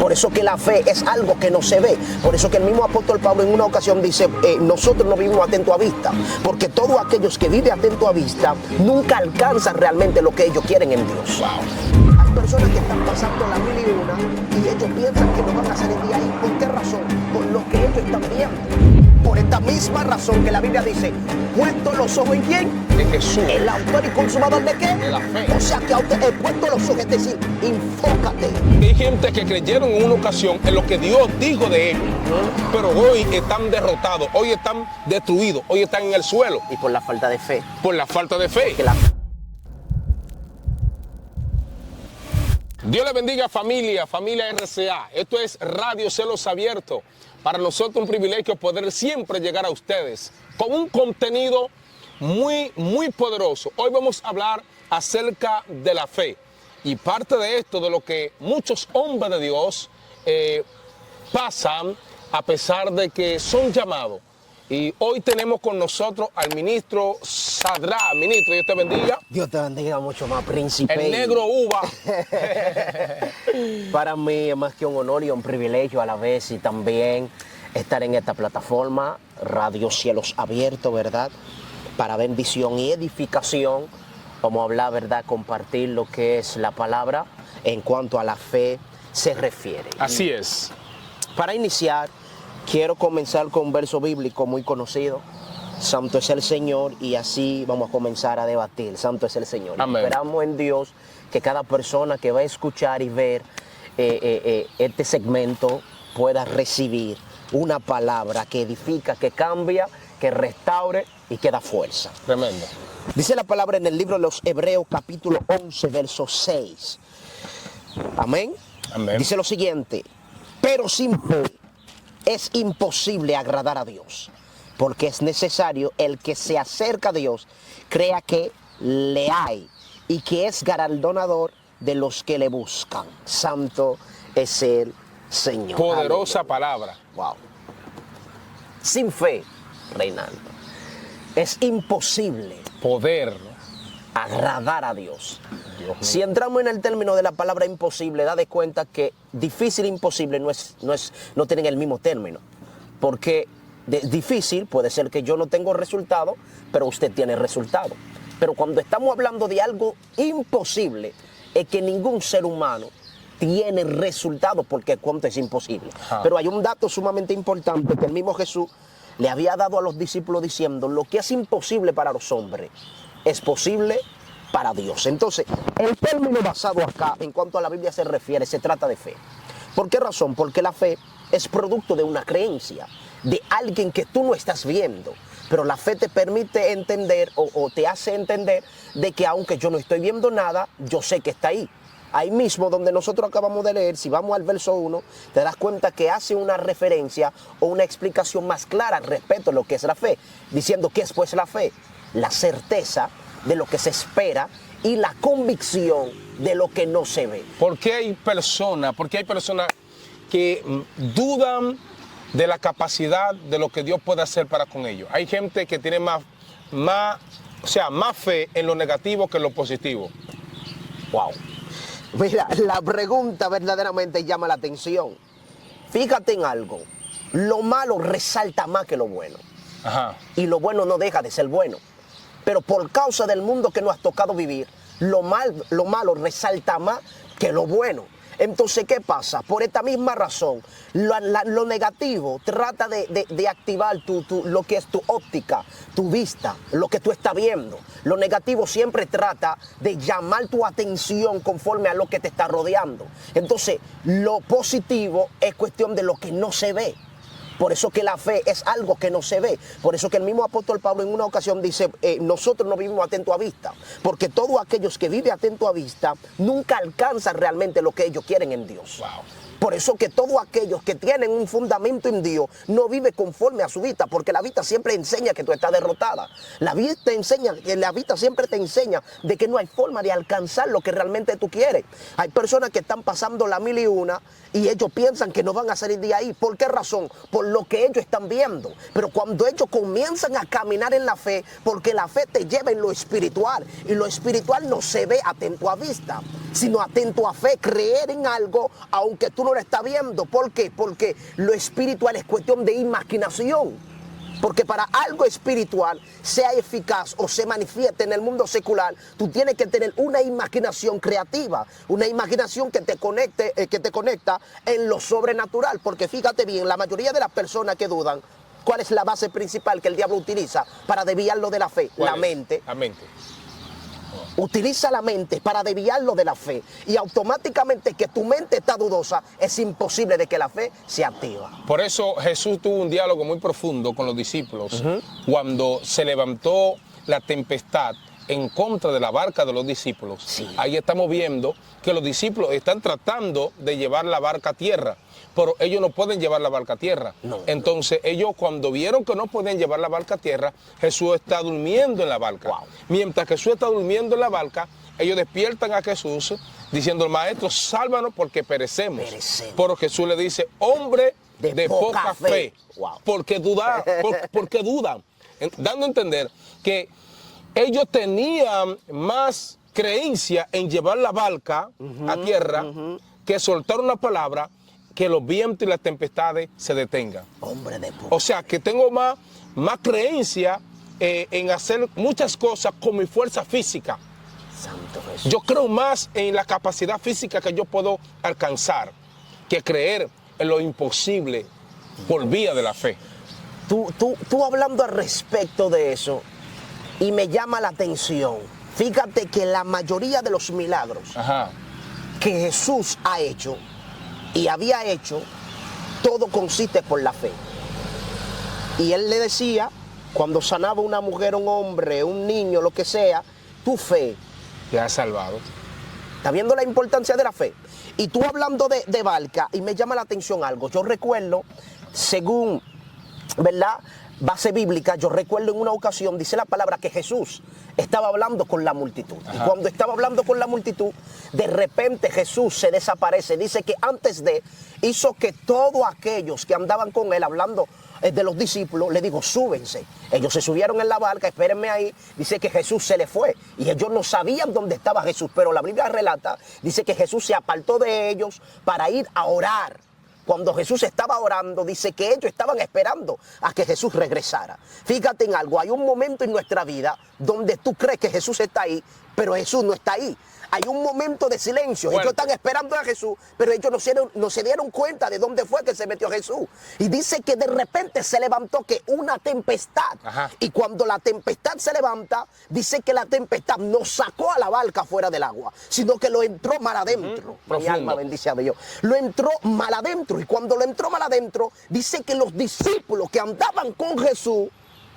Por eso que la fe es algo que no se ve. Por eso que el mismo apóstol Pablo en una ocasión dice, nosotros no vivimos atento a vista. Porque todos aquellos que viven atento a vista nunca alcanzan realmente lo que ellos quieren en Dios. Wow. Hay personas que están pasando la 1000 y una y ellos piensan que no van a salir de ahí. ¿Por qué razón? Por lo que ellos están viendo. Por esta misma razón que la Biblia dice, puesto los ojos en quién? De Jesús. El autor y consumador de qué? De la fe. O sea que he puesto los ojos, es decir, enfócate. Hay gente que creyeron en una ocasión en lo que Dios dijo de ellos, pero hoy están derrotados, hoy están destruidos, hoy están en el suelo Y por la falta de fe. por la falta de fe. Que la Dios le bendiga, familia RCA. Esto es Radio Cielos Abiertos. Para nosotros un privilegio poder siempre llegar a ustedes con un contenido muy poderoso. Hoy vamos a hablar acerca de la fe. Y parte de esto, de lo que muchos hombres de Dios pasan a pesar de que son llamados. Y hoy tenemos con nosotros al ministro Sadra. Ministro, Dios te bendiga. Dios te bendiga mucho más, príncipe. El negro uva. Para mí es más que un honor y un privilegio a la vez, y también estar en esta plataforma, Radio Cielos Abiertos, ¿verdad? Para bendición y edificación. Vamos a hablar, ¿verdad? Compartir lo que es la palabra en cuanto a la fe se refiere. Así es. Para iniciar, quiero comenzar con un verso bíblico muy conocido. Santo es el Señor, y así vamos a comenzar a debatir. Santo es el Señor. Amén. Esperamos en Dios que cada persona que va a escuchar y ver este segmento pueda recibir una palabra que edifica, que cambia, que restaure y que da fuerza. Tremendo. Dice la palabra en el libro de los Hebreos, capítulo 11, verso 6. Amén. Amén. Dice lo siguiente: pero sin fe es imposible agradar a Dios, porque es necesario el que se acerca a Dios crea que le hay y que es galardonador de los que le buscan. Santo es el Señor. Poderosa Aleluya. palabra. Wow. Sin fe, Reinaldo, es imposible Poder. agradar a Dios. Dios mío. Si entramos en el término de la palabra imposible, da de cuenta que difícil e imposible no tienen el mismo término. Porque difícil puede ser que yo no tengo resultado, pero usted tiene resultado. Pero cuando estamos hablando de algo imposible, es que ningún ser humano tiene resultado, porque cuánto es imposible. Ajá. Pero hay un dato sumamente importante que el mismo Jesús le había dado a los discípulos diciendo: lo que es imposible para los hombres es posible para Dios. Entonces, el término basado acá, en cuanto a la Biblia se refiere, se trata de fe. ¿Por qué razón? Porque la fe es producto de una creencia, de alguien que tú no estás viendo. Pero la fe te permite entender o te hace entender de que aunque yo no estoy viendo nada, yo sé que está ahí. Ahí mismo donde nosotros acabamos de leer, si vamos al verso 1, te das cuenta que hace una referencia o una explicación más clara respecto a lo que es la fe, diciendo que es pues la fe: la certeza de lo que se espera y la convicción de lo que no se ve. ¿Por qué hay personas que dudan de la capacidad de lo que Dios puede hacer para con ellos? Hay gente que tiene más fe en lo negativo que en lo positivo. Wow. Mira, la pregunta verdaderamente llama la atención. Fíjate en algo: lo malo resalta más que lo bueno. Ajá. Y lo bueno no deja de ser bueno. Pero por causa del mundo que nos ha tocado vivir, lo malo resalta más que lo bueno. Entonces, ¿qué pasa? Por esta misma razón, lo negativo trata de activar lo que es tu óptica, tu vista, lo que tú estás viendo. Lo negativo siempre trata de llamar tu atención conforme a lo que te está rodeando. Entonces, lo positivo es cuestión de lo que no se ve. Por eso que la fe es algo que no se ve. Por eso que el mismo apóstol Pablo en una ocasión dice, nosotros no vivimos atento a vista. Porque todos aquellos que viven atento a vista nunca alcanzan realmente lo que ellos quieren en Dios. Wow. Por eso que todos aquellos que tienen un fundamento en Dios no viven conforme a su vista, porque la vista siempre enseña que tú estás derrotada. La vista siempre te enseña de que no hay forma de alcanzar lo que realmente tú quieres. Hay personas que están pasando la 1000 y una y ellos piensan que no van a salir de ahí. ¿Por qué razón? Por lo que ellos están viendo. Pero cuando ellos comienzan a caminar en la fe, porque la fe te lleva en lo espiritual, y lo espiritual no se ve atento a vista, sino atento a fe, creer en algo aunque tú no lo estás viendo. ¿Por qué? Porque lo espiritual es cuestión de imaginación. Porque para algo espiritual sea eficaz o se manifieste en el mundo secular, tú tienes que tener una imaginación creativa, una imaginación que te conecta en lo sobrenatural. Porque fíjate bien, la mayoría de las personas que dudan, ¿cuál es la base principal que el diablo utiliza para desviarlo de la fe? La mente. La mente. Utiliza la mente para desviarlo de la fe, y automáticamente que tu mente está dudosa, es imposible de que la fe se activa. Por eso Jesús tuvo un diálogo muy profundo con los discípulos cuando se levantó la tempestad en contra de la barca de los discípulos. Sí. Ahí estamos viendo que los discípulos están tratando de llevar la barca a tierra, pero ellos no pueden llevar la barca a tierra. Entonces ellos, cuando vieron que no podían llevar la barca a tierra, Jesús está durmiendo en la barca. Mientras Jesús está durmiendo en la barca, ellos despiertan a Jesús diciendo: Maestro, sálvanos porque perecemos. Pero Jesús le dice: hombre de poca fe. Porque dudan, dando a entender que ellos tenían más creencia en llevar la barca a tierra que soltar una palabra, que los vientos y las tempestades se detengan. Hombre de poca. O sea, que tengo más creencia en hacer muchas cosas con mi fuerza física. Santo Jesús. Yo creo más en la capacidad física que yo puedo alcanzar que creer en lo imposible por vía de la fe. Tú hablando al respecto de eso, y me llama la atención. Fíjate que la mayoría de los milagros que Jesús ha hecho y había hecho, todo consiste por la fe. Y él le decía, cuando sanaba una mujer, un hombre, un niño, lo que sea, tu fe te ha salvado. ¿Está viendo la importancia de la fe? Y tú hablando de barca, y me llama la atención algo. Yo recuerdo, según, ¿verdad?, base bíblica, yo recuerdo en una ocasión, dice la palabra, que Jesús estaba hablando con la multitud. Y cuando estaba hablando con la multitud, de repente Jesús se desaparece. Dice que antes de, hizo que todos aquellos que andaban con él, hablando de los discípulos, le digo: súbense. Ellos se subieron en la barca, espérenme ahí. Dice que Jesús se le fue y ellos no sabían dónde estaba Jesús, pero la Biblia relata, dice que Jesús se apartó de ellos para ir a orar. Cuando Jesús estaba orando, dice que ellos estaban esperando a que Jesús regresara. Fíjate en algo, hay un momento en nuestra vida donde tú crees que Jesús está ahí, pero Jesús no está ahí. Hay un momento de silencio. Ellos están esperando a Jesús, pero ellos no se dieron cuenta de dónde fue que se metió Jesús. Y dice que de repente se levantó que una tempestad. Y cuando la tempestad se levanta, dice que la tempestad no sacó a la barca fuera del agua, sino que lo entró mal adentro. Mi alma bendice a Dios. Lo entró mal adentro. Y cuando lo entró mal adentro, dice que los discípulos que andaban con Jesús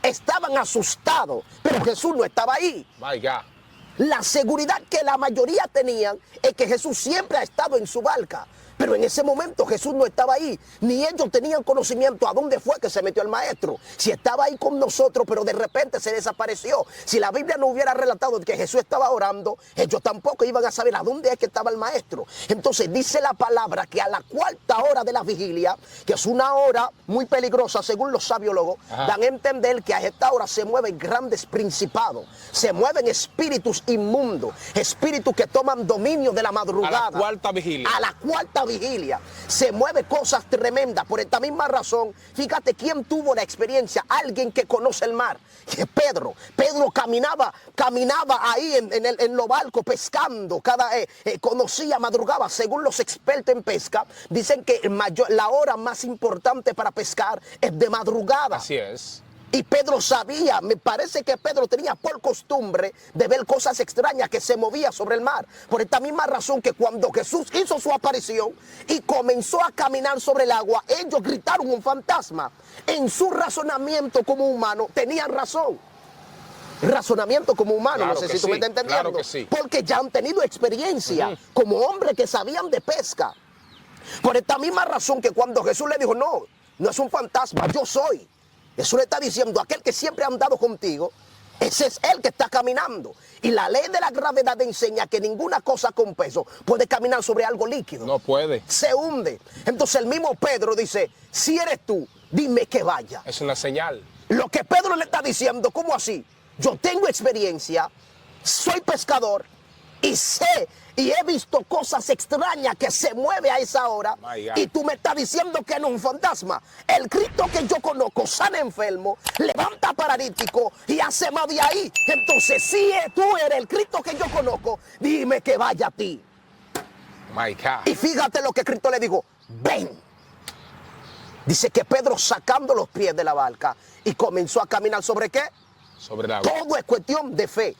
estaban asustados, pero Jesús no estaba ahí. My God. La seguridad que la mayoría tenían es que Jesús siempre ha estado en su barca. Pero en ese momento Jesús no estaba ahí, ni ellos tenían conocimiento a dónde fue que se metió el maestro. Si estaba ahí con nosotros, pero de repente se desapareció. Si la Biblia no hubiera relatado que Jesús estaba orando, ellos tampoco iban a saber a dónde es que estaba el maestro. Entonces dice la palabra que a la cuarta hora de la vigilia, que es una hora muy peligrosa según los sabiólogos, dan a entender que a esta hora se mueven grandes principados, se mueven espíritus inmundos, espíritus que toman dominio de la madrugada. A la cuarta vigilia. A la cuarta vigilia se mueve cosas tremendas. Por esta misma razón, fíjate quién tuvo la experiencia: alguien que conoce el mar, que Pedro caminaba ahí en los barcos pescando, conocía, madrugaba. Según los expertos en pesca, dicen que la hora más importante para pescar es de madrugada. Así es. Y Pedro sabía, me parece que Pedro tenía por costumbre de ver cosas extrañas que se movían sobre el mar. Por esta misma razón que cuando Jesús hizo su aparición y comenzó a caminar sobre el agua, ellos gritaron un fantasma. En su razonamiento como humano tenían razón. Razonamiento como humano, Claro no sé que si tú me sí, estás entendiendo. claro que sí. Porque ya han tenido experiencia como hombres que sabían de pesca. Por esta misma razón que cuando Jesús le dijo: no es un fantasma, yo soy. Jesús le está diciendo: aquel que siempre ha andado contigo, Ese es el que está caminando. Y la ley de la gravedad enseña que ninguna cosa con peso puede caminar sobre algo líquido. No puede. Se hunde. Entonces el mismo Pedro dice, si eres tú, dime que vaya. Es una señal. Lo que Pedro le está diciendo, ¿cómo así? Yo tengo experiencia, soy pescador y sé y he visto cosas extrañas que se mueve a esa hora. Y tú me estás diciendo que no es un fantasma. El Cristo que yo conozco sana enfermo, levanta paralítico y hace más de ahí. Entonces, si tú eres el Cristo que yo conozco, dime que vaya a ti. My God. Y fíjate lo que Cristo le dijo, ven. Dice que Pedro sacando los pies de la barca y comenzó a caminar ¿sobre qué? Sobre el agua. Todo es cuestión de fe,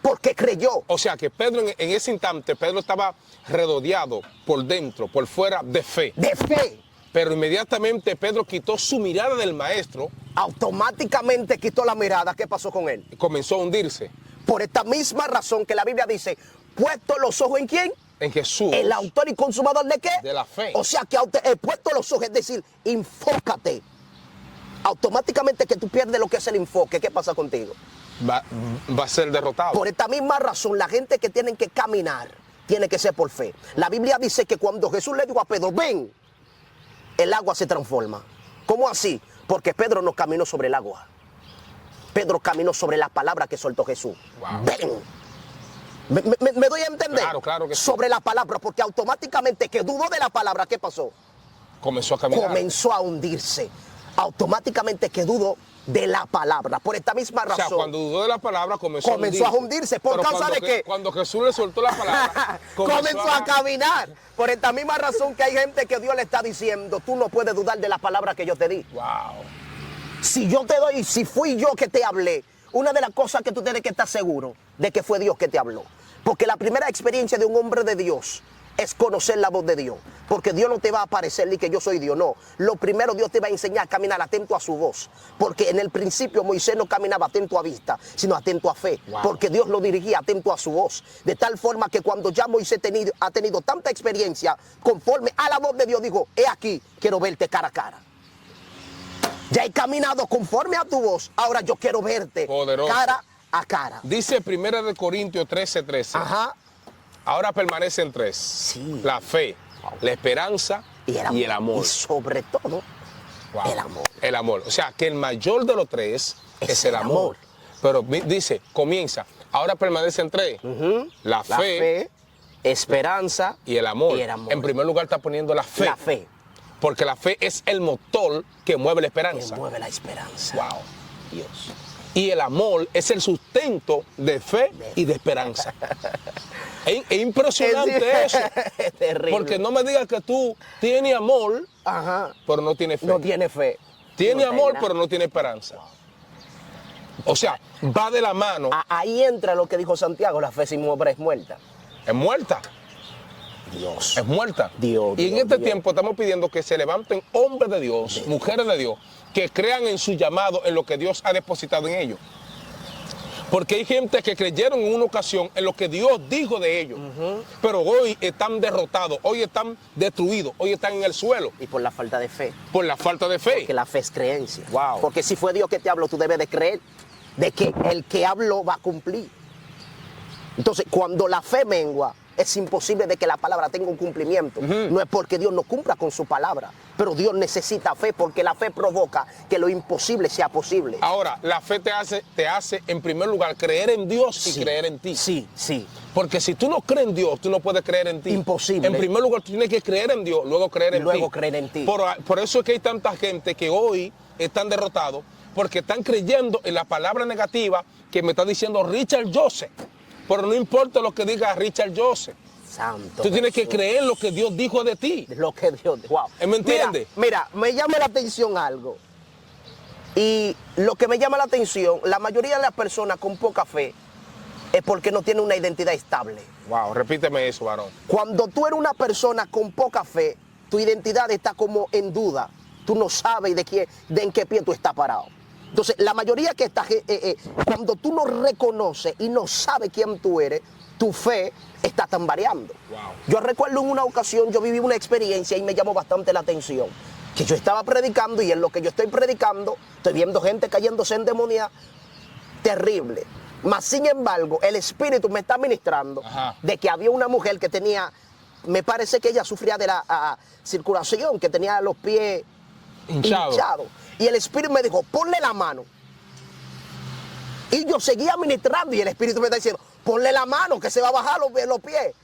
porque creyó. O sea que Pedro en ese instante, Pedro estaba rodeado por dentro, por fuera de fe. De fe. Pero inmediatamente Pedro quitó su mirada del maestro. Automáticamente quitó la mirada. ¿Qué pasó con él? Y comenzó a hundirse. Por esta misma razón que la Biblia dice, puesto los ojos ¿en quién? En Jesús. El autor y consumador ¿de qué? De la fe. O sea que puesto los ojos, es decir, enfócate. Automáticamente que tú pierdes lo que es el enfoque. ¿Qué pasa contigo? Va a ser derrotado. Por esta misma razón, la gente que tiene que caminar tiene que ser por fe. La Biblia dice que cuando Jesús le dijo a Pedro, ven, el agua se transforma. ¿Cómo así? Porque Pedro no caminó sobre el agua. Pedro caminó sobre la palabra que soltó Jesús. Wow. Ven. ¿Me doy a entender? Claro que sí. Sobre la palabra, porque automáticamente que dudó de la palabra, ¿qué pasó? Comenzó a caminar. Comenzó a hundirse. Automáticamente que dudó de la palabra. Por esta misma razón. O sea, cuando dudó de la palabra comenzó a hundirse. ¿Por causa de qué? Cuando Jesús le soltó la palabra, comenzó a caminar. Por esta misma razón que hay gente que Dios le está diciendo, tú no puedes dudar de la palabra que yo te di. Wow. Si yo te doy, si fui yo que te hablé, una de las cosas que tú tienes que estar seguro de que fue Dios que te habló. Porque la primera experiencia de un hombre de Dios es conocer la voz de Dios. Porque Dios no te va a aparecer ni que yo soy Dios, no. Lo primero Dios te va a enseñar a caminar atento a su voz. Porque en el principio Moisés no caminaba atento a vista, sino atento a fe. Wow. Porque Dios lo dirigía atento a su voz. De tal forma que cuando ya Moisés ha tenido tanta experiencia, conforme a la voz de Dios, dijo, he aquí, quiero verte cara a cara. Ya he caminado conforme a tu voz, ahora yo quiero verte poderoso. Cara a cara. Dice 1 Corintios 13:13. Ajá. Ahora permanecen tres. Sí. La fe, la esperanza y el amor. Y sobre todo, Wow. el amor. El amor. O sea, que el mayor de los tres es el amor. Pero dice, comienza. Ahora permanecen tres. La fe, esperanza y el amor. amor. En primer lugar está poniendo la fe. La fe. Porque la fe es el motor que mueve la esperanza. Que mueve la esperanza. Wow. Dios. Y el amor es el sustento de fe y de esperanza. Es impresionante eso. Es terrible. Porque no me digas que tú tienes amor, Ajá. pero no tienes fe. No tiene fe. Tiene No amor, tiene pero no tiene esperanza. O sea, va de la mano. Ahí entra lo que dijo Santiago, la fe sin obra es muerta. Es muerta. Dios. Es muerta. Dios, y en Dios, este Dios. tiempo estamos pidiendo que se levanten hombres de Dios, mujeres de Dios, que crean en su llamado, en lo que Dios ha depositado en ellos. Porque hay gente que creyeron en una ocasión en lo que Dios dijo de ellos, pero hoy están derrotados, hoy están destruidos, hoy están en el suelo Y por la falta de fe. por la falta de fe. Porque la fe es creencia. Wow. Porque si fue Dios que te habló, tú debes de creer de que el que habló va a cumplir. Entonces, cuando la fe mengua, es imposible de que la palabra tenga un cumplimiento. No es porque Dios no cumpla con su palabra, pero Dios necesita fe porque la fe provoca que lo imposible sea posible. Ahora, la fe te hace en primer lugar creer en Dios y creer en ti. Sí, sí. Porque si tú no crees en Dios, tú no puedes creer en ti. Imposible. En primer lugar, tú tienes que creer en Dios, luego creer en ti. Luego creer en ti. Por eso es que hay tanta gente que hoy están derrotados, porque están creyendo en la palabra negativa que me está diciendo Richard Joseph. Pero no importa lo que diga Richard Joseph. Santo. Tú tienes que Jesús. creer lo que Dios dijo de ti. Lo que Dios. Wow. ¿Me entiendes? Mira, me llama la atención algo. Y lo que me llama la atención, la mayoría de las personas con poca fe es porque no tienen una identidad estable. Wow, repíteme eso, varón. Cuando tú eres una persona con poca fe, tu identidad está como en duda. Tú no sabes en qué pie tú estás parado. Entonces, la mayoría que está, cuando tú no reconoces y no sabes quién tú eres, tu fe está tan variando. Wow. Yo recuerdo en una ocasión, yo viví una experiencia y me llamó bastante la atención. Que yo estaba predicando y en lo que yo estoy predicando, estoy viendo gente cayéndose en demonía. terrible. Mas sin embargo, el Espíritu me está ministrando de que había una mujer que tenía, me parece que ella sufría de la circulación, que tenía los pies hinchados. Y el Espíritu me dijo, ponle la mano. Y yo seguía ministrando y el Espíritu me está diciendo, ponle la mano que se va a bajar los pies.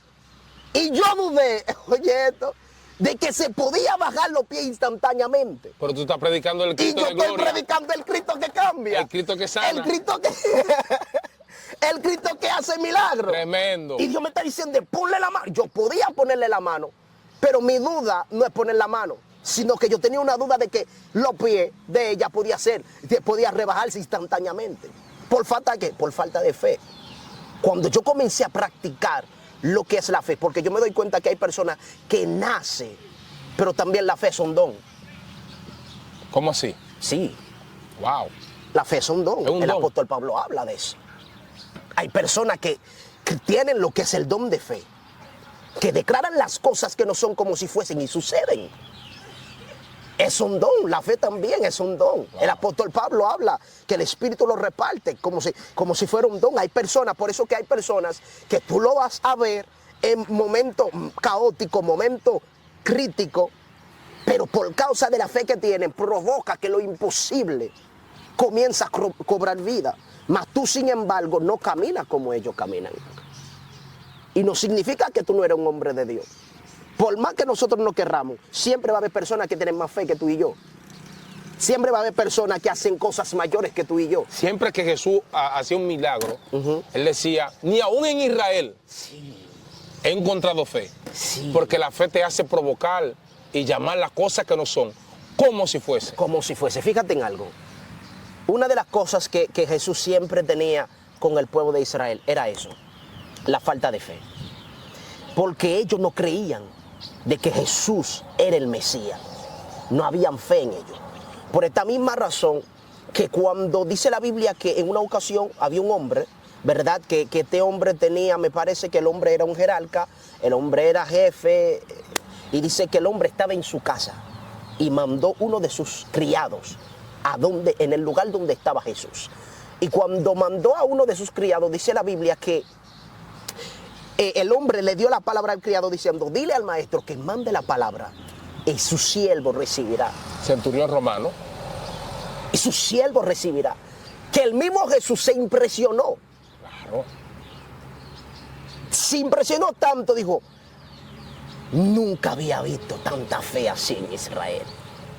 Y yo dudé, oye esto, de que se podía bajar los pies instantáneamente. Pero tú estás predicando el Cristo de gloria. Y yo estoy predicando el Cristo que cambia. El Cristo que sana. El Cristo que... el Cristo que hace milagros. Tremendo. Y Dios me está diciendo, ponle la mano. Yo podía ponerle la mano, pero mi duda no es poner la mano, sino que yo tenía una duda de que los pies de ella podía rebajarse instantáneamente. ¿Por falta de qué? Por falta de fe. Cuando yo comencé a practicar lo que es la fe, porque yo me doy cuenta que hay personas que nacen, pero también la fe es un don. ¿Cómo así? Sí. Wow. La fe es un don. El apóstol Pablo habla de eso. Hay personas que tienen lo que es el don de fe, que declaran las cosas que no son como si fuesen y suceden. Es un don, la fe también es un don. Wow. El apóstol Pablo habla que el Espíritu lo reparte como si fuera un don. Hay personas, por eso que hay personas que tú lo vas a ver en momentos caóticos, momentos críticos, pero por causa de la fe que tienen, provoca que lo imposible comienza a cobrar vida. Mas tú, sin embargo, no caminas como ellos caminan. Y no significa que tú no eres un hombre de Dios. Por más que nosotros no querramos, siempre va a haber personas que tienen más fe que tú y yo. Siempre va a haber personas que hacen cosas mayores que tú y yo. Siempre que Jesús hacía un milagro, Él decía, ni aún en Israel he encontrado fe. Porque la fe te hace provocar y llamar las cosas que no son, como si fuese. Como si fuese. Fíjate en algo. Una de las cosas que Jesús siempre tenía con el pueblo de Israel era eso, la falta de fe. Porque ellos no creían de que Jesús era el Mesías. No habían fe en ellos. Por esta misma razón que cuando dice la Biblia que en una ocasión había un hombre, ¿verdad? Que este hombre tenía, me parece que el hombre era un jerarca, el hombre era jefe, y dice que el hombre estaba en su casa y mandó uno de sus criados en el lugar donde estaba Jesús. Y cuando mandó a uno de sus criados, dice la Biblia que el hombre le dio la palabra al criado diciendo, dile al maestro que mande la palabra y su siervo recibirá. Centurión romano. Y su siervo recibirá. Que el mismo Jesús se impresionó. Claro. Se impresionó tanto, dijo, nunca había visto tanta fe así en Israel.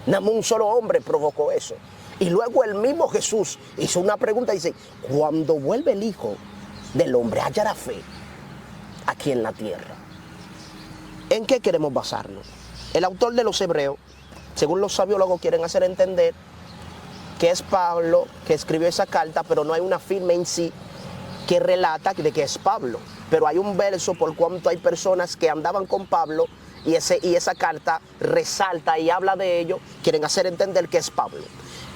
Nada más un solo hombre provocó eso. Y luego el mismo Jesús hizo una pregunta y dice, cuando vuelve el Hijo del Hombre, hallará fe aquí en la tierra. ¿En qué queremos basarnos? El autor de los Hebreos, según los sabiólogos quieren hacer entender que es Pablo que escribió esa carta, pero no hay una firma en sí que relata de que es Pablo. Pero hay un verso por cuanto hay personas que andaban con Pablo y esa carta resalta y habla de ello, quieren hacer entender que es Pablo.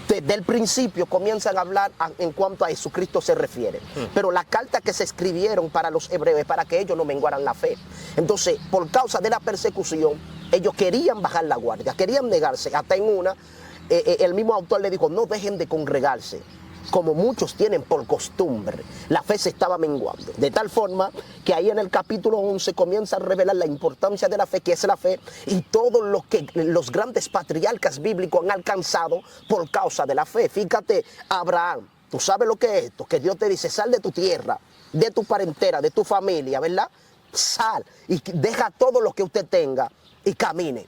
Desde el principio comienzan a hablar en cuanto a Jesucristo se refiere. Pero la carta que se escribieron para los hebreos es para que ellos no menguaran la fe. Entonces, por causa de la persecución, ellos querían bajar la guardia, querían negarse. Hasta en una, el mismo autor le dijo, no dejen de congregarse, como muchos tienen por costumbre. La fe se estaba menguando. De tal forma que ahí en el capítulo 11 comienza a revelar la importancia de la fe, que es la fe, y todo lo que los grandes patriarcas bíblicos han alcanzado por causa de la fe. Fíjate, Abraham, tú sabes lo que es esto, que Dios te dice, sal de tu tierra, de tu parentela, de tu familia, ¿verdad? Sal y deja todo lo que usted tenga y camine.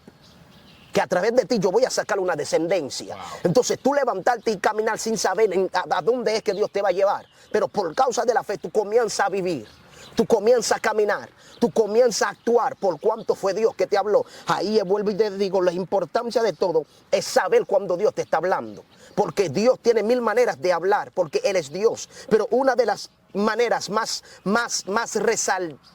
Que a través de ti yo voy a sacar una descendencia. Wow. Entonces tú levantarte y caminar sin saber a dónde es que Dios te va a llevar. Pero por causa de la fe tú comienzas a vivir. Tú comienzas a caminar. Tú comienzas a actuar por cuánto fue Dios que te habló. Ahí vuelvo y te digo, la importancia de todo es saber cuándo Dios te está hablando. Porque Dios tiene mil maneras de hablar, porque Él es Dios. Pero una de las maneras más resaltadas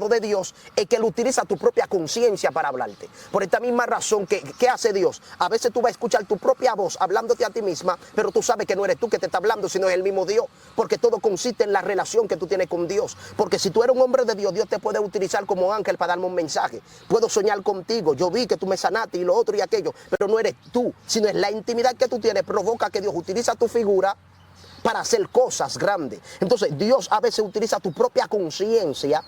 de Dios es que Él utiliza tu propia conciencia para hablarte. Por esta misma razón, ¿qué hace Dios? A veces tú vas a escuchar tu propia voz hablándote a ti misma, pero tú sabes que no eres tú que te está hablando, sino es el mismo Dios, porque todo consiste en la relación que tú tienes con Dios. Porque si tú eres un hombre de Dios, Dios te puede utilizar como ángel para darme un mensaje. Puedo soñar contigo, yo vi que tú me sanaste y lo otro y aquello, pero no eres tú, sino es la intimidad que tú tienes, provoca que Dios utiliza tu figura para hacer cosas grandes. Entonces Dios a veces utiliza tu propia conciencia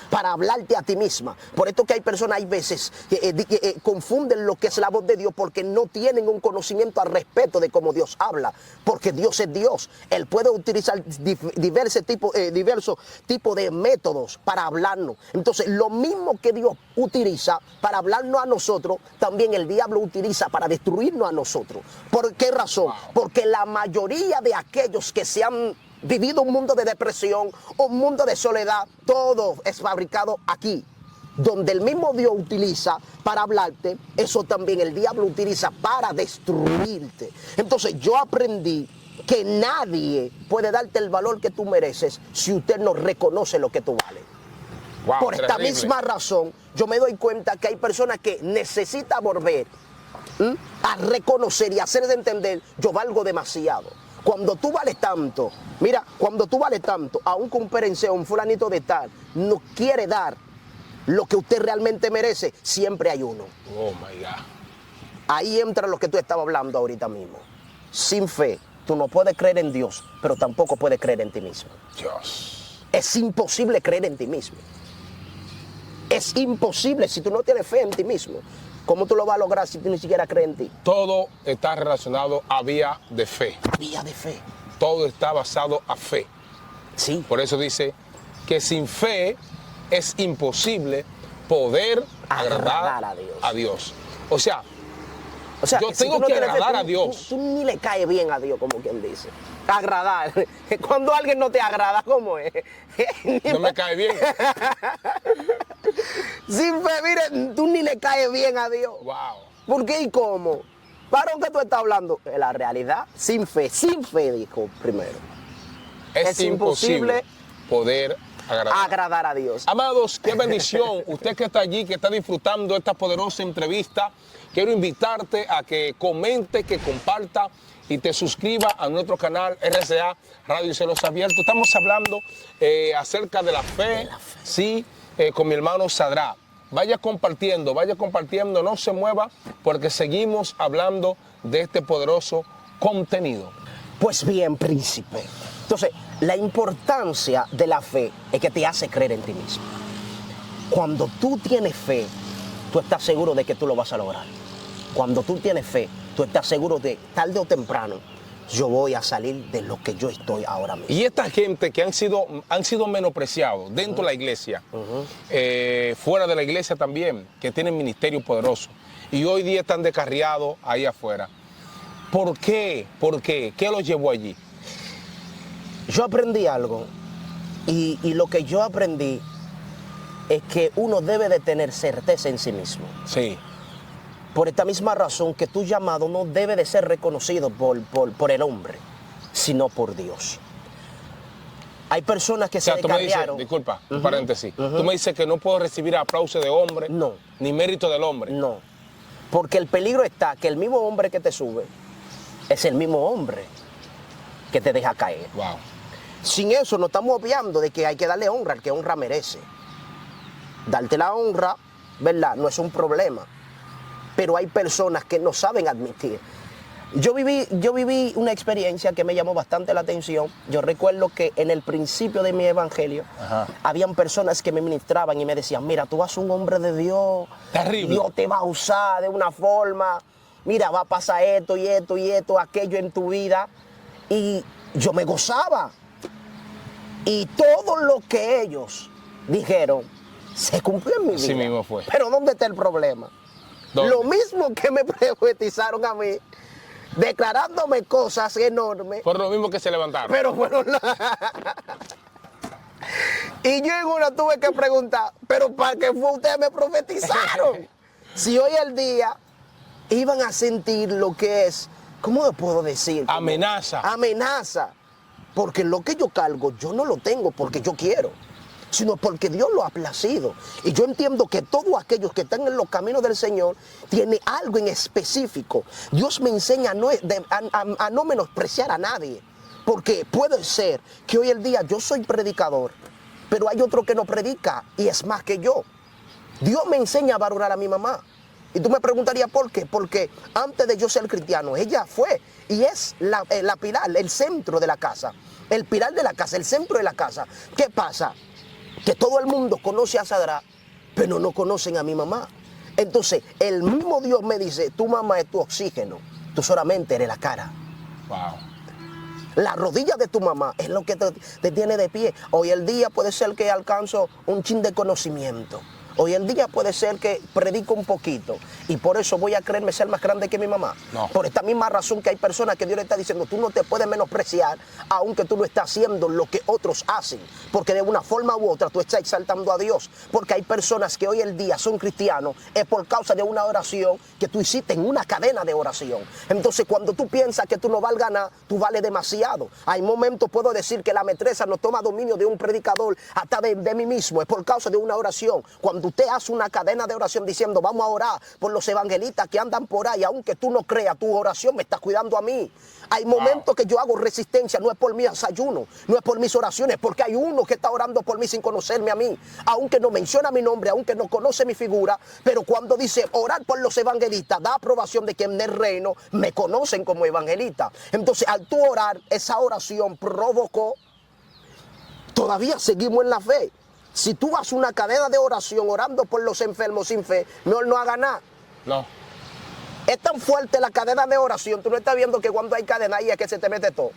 para hablarte a ti misma. Por esto que hay personas, hay veces que confunden lo que es la voz de Dios porque no tienen un conocimiento al respecto de cómo Dios habla. Porque Dios es Dios. Él puede utilizar diversos tipos de métodos para hablarnos. Entonces, lo mismo que Dios utiliza para hablarnos a nosotros, también el diablo utiliza para destruirnos a nosotros. ¿Por qué razón? Porque la mayoría de aquellos que se han vivido un mundo de depresión, un mundo de soledad, todo es fabricado aquí. Donde el mismo Dios utiliza para hablarte, eso también el diablo utiliza para destruirte. Entonces yo aprendí que nadie puede darte el valor que tú mereces si usted no reconoce lo que tú vales. Wow, por esta terrible. misma razón, yo me doy cuenta que hay personas que necesitan volver a reconocer y hacerse entender, yo valgo demasiado. Cuando tú vales tanto, mira, cuando tú vales tanto, aún con un perenceo, un fulanito de tal, no quiere dar lo que usted realmente merece, siempre hay uno. Oh my God. Ahí entra lo que tú estabas hablando ahorita mismo. Sin fe, tú no puedes creer en Dios, pero tampoco puedes creer en ti mismo. Dios. Es imposible creer en ti mismo. Es imposible si tú no tienes fe en ti mismo. ¿Cómo tú lo vas a lograr si tú ni siquiera crees en ti? Todo está relacionado a vía de fe. Vía de fe. Todo está basado a fe. Sí. Por eso dice que sin fe es imposible poder agradar a Dios. O sea, yo que si tengo tú no que tienes fe, agradar a Dios. Tú ni le caes bien a Dios, como quien dice. Agradar. Cuando alguien no te agrada, ¿cómo es? No me cae bien. Sin fe, mire, tú ni le caes bien a Dios. Wow. ¿Por qué y cómo? ¿Varón que tú estás hablando? La realidad, sin fe, dijo primero. Es imposible poder agradar a Dios. Amados, qué bendición. Usted que está allí, que está disfrutando esta poderosa entrevista, quiero invitarte a que comente, que comparta y te suscriba a nuestro canal RCA Radio Cielos Abiertos. Estamos hablando acerca de la fe, sí, con mi hermano Sadrá. Vaya compartiendo, no se mueva porque seguimos hablando de este poderoso contenido. Pues bien, príncipe. Entonces, la importancia de la fe es que te hace creer en ti mismo. Cuando tú tienes fe, tú estás seguro de que tú lo vas a lograr. Cuando tú tienes fe, tú estás seguro de tarde o temprano, yo voy a salir de lo que yo estoy ahora mismo. Y esta gente que han sido menospreciados dentro de la iglesia, fuera de la iglesia también, que tienen ministerio poderoso, y hoy día están descarriados ahí afuera. ¿Por qué? ¿Por qué? ¿Qué los llevó allí? Yo aprendí algo, y lo que yo aprendí es que uno debe de tener certeza en sí mismo. Sí. Por esta misma razón que tu llamado no debe de ser reconocido por el hombre, sino por Dios. Hay personas que se descarriaron. Disculpa, un paréntesis. Tú me dices que no puedo recibir aplauso de hombre, no, ni mérito del hombre. No, porque el peligro está que el mismo hombre que te sube es el mismo hombre que te deja caer. Wow. Sin eso no estamos obviando de que hay que darle honra al que honra merece. Darte la honra, ¿verdad? No es un problema. Pero hay personas que no saben admitir. Yo viví una experiencia que me llamó bastante la atención. Yo recuerdo que en el principio de mi evangelio, habían personas que me ministraban y me decían, mira, tú vas a un hombre de Dios. Terrible. Dios te va a usar de una forma. Mira, va a pasar esto y esto y esto, aquello en tu vida. Y yo me gozaba. Y todo lo que ellos dijeron se cumplió en mi vida. Así mismo fue. Pero ¿dónde está el problema? ¿Dónde? Lo mismo que me profetizaron a mí, declarándome cosas enormes. Por lo mismo que se levantaron. Pero fueron y yo en una tuve que preguntar, ¿pero para qué fue ustedes me profetizaron? Si hoy al día iban a sentir lo que es, ¿cómo le puedo decir? Amenaza. Amenaza. Porque lo que yo cargo, yo no lo tengo porque yo quiero, sino porque Dios lo ha placido. Y yo entiendo que todos aquellos que están en los caminos del Señor tienen algo en específico. Dios me enseña a no menospreciar a nadie. Porque puede ser que hoy el día yo soy predicador, pero hay otro que no predica y es más que yo. Dios me enseña a valorar a mi mamá. Y tú me preguntarías por qué. Porque antes de yo ser cristiano, ella fue y es la pilar, el centro de la casa. El pilar de la casa, el centro de la casa. ¿Qué pasa? Que todo el mundo conoce a Sadrach, pero no conocen a mi mamá. Entonces, el mismo Dios me dice, tu mamá es tu oxígeno, tú solamente eres la cara. Wow. La rodilla de tu mamá es lo que te tiene de pie. Hoy el día puede ser que alcanzo un chin de conocimiento. Hoy el día puede ser que predico un poquito y por eso voy a creerme ser más grande que mi mamá. No. Por esta misma razón que hay personas que Dios le está diciendo, tú no te puedes menospreciar aunque tú no estás haciendo lo que otros hacen. Porque de una forma u otra tú estás exaltando a Dios. Porque hay personas que hoy el día son cristianos es por causa de una oración que tú hiciste en una cadena de oración. Entonces cuando tú piensas que tú no vas a ganar, tú vales demasiado. Hay momentos, puedo decir que la metresa no toma dominio de un predicador hasta de mí mismo. Es por causa de una oración. Cuando usted hace una cadena de oración diciendo vamos a orar por los evangelistas que andan por ahí, aunque tú no creas, tu oración me está cuidando a mí. Hay momentos que yo hago resistencia, no es por mi desayuno, no es por mis oraciones, porque hay uno que está orando por mí sin conocerme a mí, aunque no menciona mi nombre, aunque no conoce mi figura, pero cuando dice orar por los evangelistas, da aprobación de que en el reino me conocen como evangelista. Entonces al tú orar, esa oración provocó, todavía seguimos en la fe. Si tú vas a una cadena de oración orando por los enfermos sin fe, no haga nada. No. Es tan fuerte la cadena de oración, tú no estás viendo que cuando hay cadena ahí es que se te mete todo.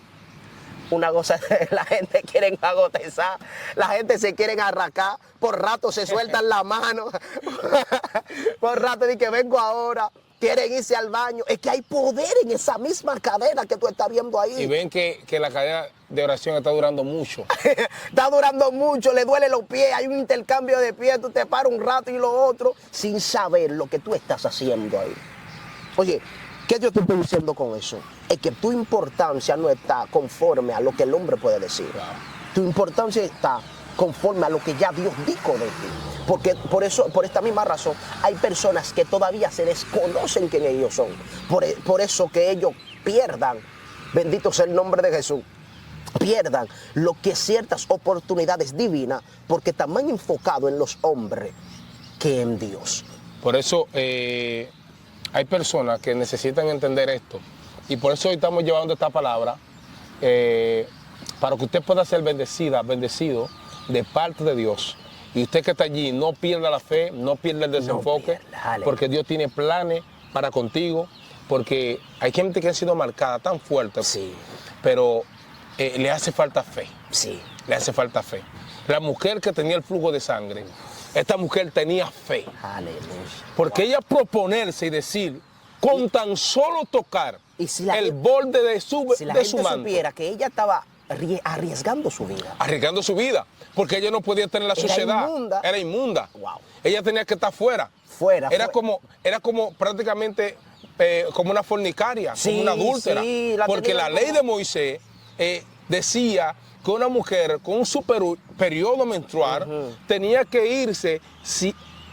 Una cosa, la gente quiere agotizar, la gente se quiere arrancar, por rato se sueltan la mano, por rato dicen que vengo ahora, quieren irse al baño. Es que hay poder en esa misma cadena que tú estás viendo ahí. Y ven que la cadena de oración está durando mucho. Está durando mucho, le duele los pies, hay un intercambio de pies, tú te paras un rato y lo otro, sin saber lo que tú estás haciendo ahí. Oye, ¿qué yo te estoy diciendo con eso? Es que tu importancia no está conforme a lo que el hombre puede decir. Claro. Tu importancia está conforme a lo que ya Dios dijo de ti. Porque por esta misma razón, hay personas que todavía se desconocen quién ellos son. Por eso que ellos pierdan, bendito sea el nombre de Jesús, pierdan lo que ciertas oportunidades divinas, porque están más enfocados en los hombres que en Dios. Por eso hay personas que necesitan entender esto. Y por eso hoy estamos llevando esta palabra para que usted pueda ser bendecido de parte de Dios. Y usted que está allí, no pierda la fe, no pierda el desenfoque, porque Dios tiene planes para contigo, porque hay gente que ha sido marcada tan fuerte, Sí. pero le hace falta fe. Sí. Le hace falta fe. La mujer que tenía el flujo de sangre, esta mujer tenía fe. Aleluya. Porque ella proponerse y decir, con tan solo tocar Y si la el gente- borde de su Si la de gente su manto, supiera que ella estaba arriesgando su vida. arriesgando su vida, porque ella no podía estar en la Era sociedad. inmunda. Era inmunda. Wow. Ella tenía que estar fuera. Era como prácticamente como una fornicaria, Sí, como una adúltera. sí, la porque la tenía ley como- de Moisés decía que una mujer con su periodo menstrual tenía que irse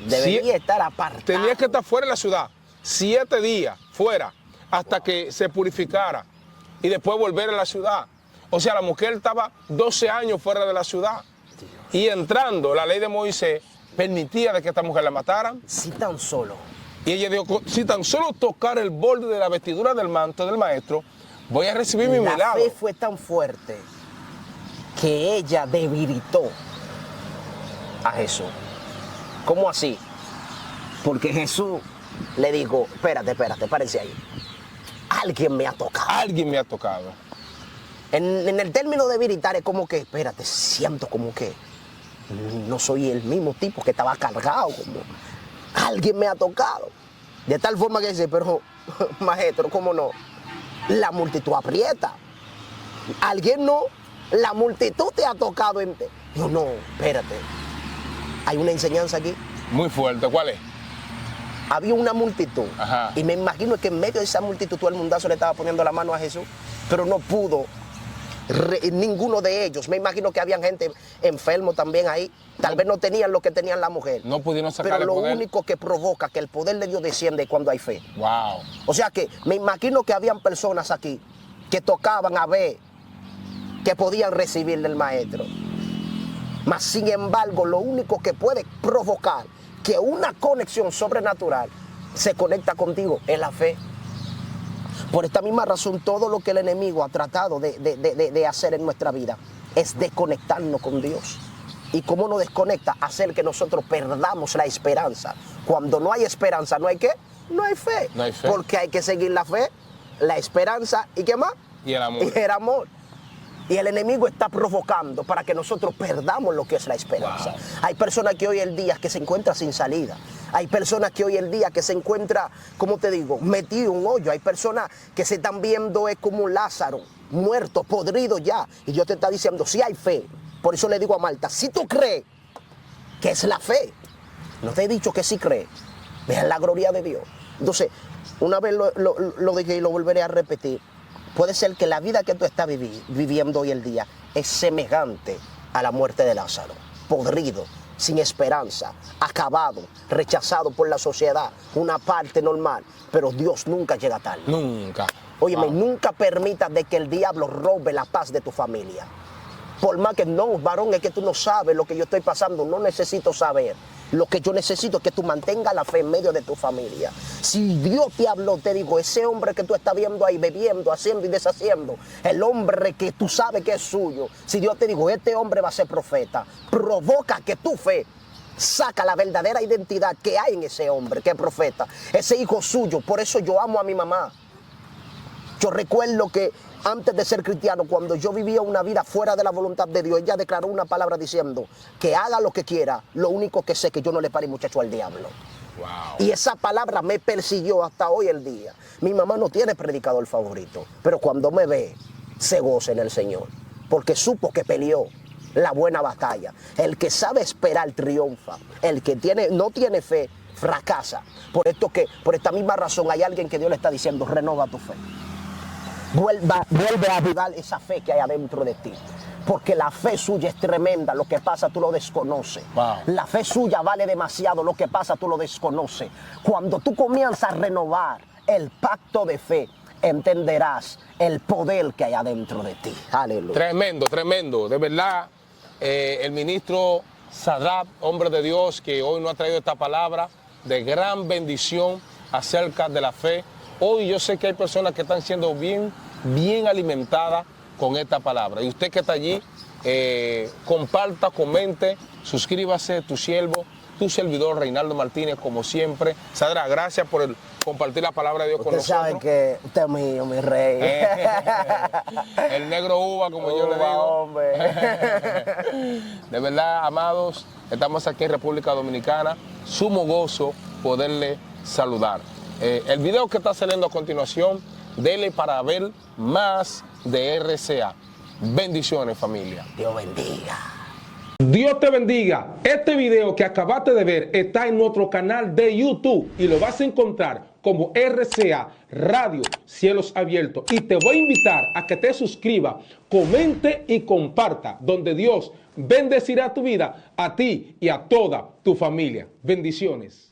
Debería estar apartada. tenía que estar fuera de la ciudad 7 días fuera hasta que se purificara y después volver a la ciudad. O sea, la mujer estaba 12 años fuera de la ciudad. Y entrando, la ley de Moisés permitía de que esta mujer la mataran. Si tan solo. Y ella dijo, si tan solo tocar el borde de la vestidura del manto del maestro, voy a recibir mi La milagro. fe fue tan fuerte que ella debilitó a Jesús. ¿Cómo así? Porque Jesús le dijo, espérate, párense ahí. Alguien me ha tocado. Alguien me ha tocado. En el término debilitar es como que, espérate, siento como que no soy el mismo tipo que estaba cargado. Como alguien me ha tocado. De tal forma que dice, pero maestro, ¿cómo no? La multitud aprieta. Alguien no, la multitud te ha tocado. Yo no, espérate. Hay una enseñanza aquí. Muy fuerte. ¿Cuál es? Había una multitud. Ajá. Y me imagino que en medio de esa multitud todo el mundazo le estaba poniendo la mano a Jesús, pero no pudo ninguno de ellos. Me imagino que habían gente enfermo también ahí. Tal vez no tenían lo que tenían la mujer. No pudieron sacar Pero el lo poder. único que provoca que el poder de Dios desciende es cuando hay fe. Wow. O sea que me imagino que habían personas aquí que tocaban a ver que podían recibir del maestro. Mas sin embargo, lo único que puede provocar que una conexión sobrenatural se conecta contigo, es la fe. Por esta misma razón, todo lo que el enemigo ha tratado de hacer en nuestra vida es desconectarnos con Dios. ¿Y cómo nos desconecta? Hacer que nosotros perdamos la esperanza. Cuando no hay esperanza, ¿no hay qué? No hay fe. No hay fe. Porque hay que seguir la fe, la esperanza y ¿qué más? Y el amor. Y el amor. Y el enemigo está provocando para que nosotros perdamos lo que es la esperanza. Wow. Hay personas que hoy en día que se encuentran sin salida. Hay personas que hoy en día que se encuentran, como te digo, metido en un hoyo. Hay personas que se están viendo como Lázaro, muerto, podrido ya. Y Dios te está diciendo, si hay fe. Por eso le digo a Marta, si tú crees que es la fe, no te he dicho que sí crees, vean la gloria de Dios. Entonces, una vez lo dije y lo volveré a repetir, puede ser que la vida que tú estás viviendo hoy en día es semejante a la muerte de Lázaro, podrido, sin esperanza, acabado, rechazado por la sociedad, una parte normal, pero Dios nunca llega tarde. Nunca. Óyeme, Wow. nunca permitas de que el diablo robe la paz de tu familia. Por más que no, varón, es que tú no sabes lo que yo estoy pasando, no necesito saber. Lo que yo necesito es que tú mantengas la fe en medio de tu familia. Si Dios te habló, te digo, ese hombre que tú estás viendo ahí bebiendo, haciendo y deshaciendo, el hombre que tú sabes que es suyo, si Dios te dijo, este hombre va a ser profeta, provoca que tu fe saca la verdadera identidad que hay en ese hombre, que es profeta, ese hijo suyo. Por eso yo amo a mi mamá. Yo recuerdo que antes de ser cristiano, cuando yo vivía una vida fuera de la voluntad de Dios, ella declaró una palabra diciendo que haga lo que quiera, lo único que sé es que yo no le paré muchacho al diablo. Wow. Y esa palabra me persiguió hasta hoy el día. Mi mamá no tiene predicador favorito, pero cuando me ve, se goza en el Señor, porque supo que peleó la buena batalla. El que sabe esperar triunfa, el que no tiene fe fracasa. Por esta misma razón hay alguien que Dios le está diciendo, renova tu fe. Vuelve a avivar esa fe que hay adentro de ti. Porque la fe suya es tremenda, lo que pasa tú lo desconoces. Wow. La fe suya vale demasiado, lo que pasa tú lo desconoces. Cuando tú comienzas a renovar el pacto de fe, entenderás el poder que hay adentro de ti. Aleluya. Tremendo, tremendo. De verdad, el ministro Sadat, hombre de Dios, que hoy nos ha traído esta palabra de gran bendición acerca de la fe. Hoy yo sé que hay personas que están siendo bien alimentadas con esta palabra. Y usted que está allí, comparta, comente, suscríbase, tu servidor Reinaldo Martínez, como siempre. Sadra, gracias por compartir la palabra de Dios con Usted nosotros. sabe que usted es mío, mi rey. El negro uva, como yo le digo. Hombre. De verdad, amados, estamos aquí en República Dominicana. Sumo gozo poderle saludar. El video que está saliendo a continuación, dele para ver más de RCA. Bendiciones, familia. Dios bendiga. Dios te bendiga. Este video que acabaste de ver está en nuestro canal de YouTube y lo vas a encontrar como RCA Radio Cielos Abiertos. Y te voy a invitar a que te suscribas, comente y comparta, donde Dios bendecirá tu vida, a ti y a toda tu familia. Bendiciones.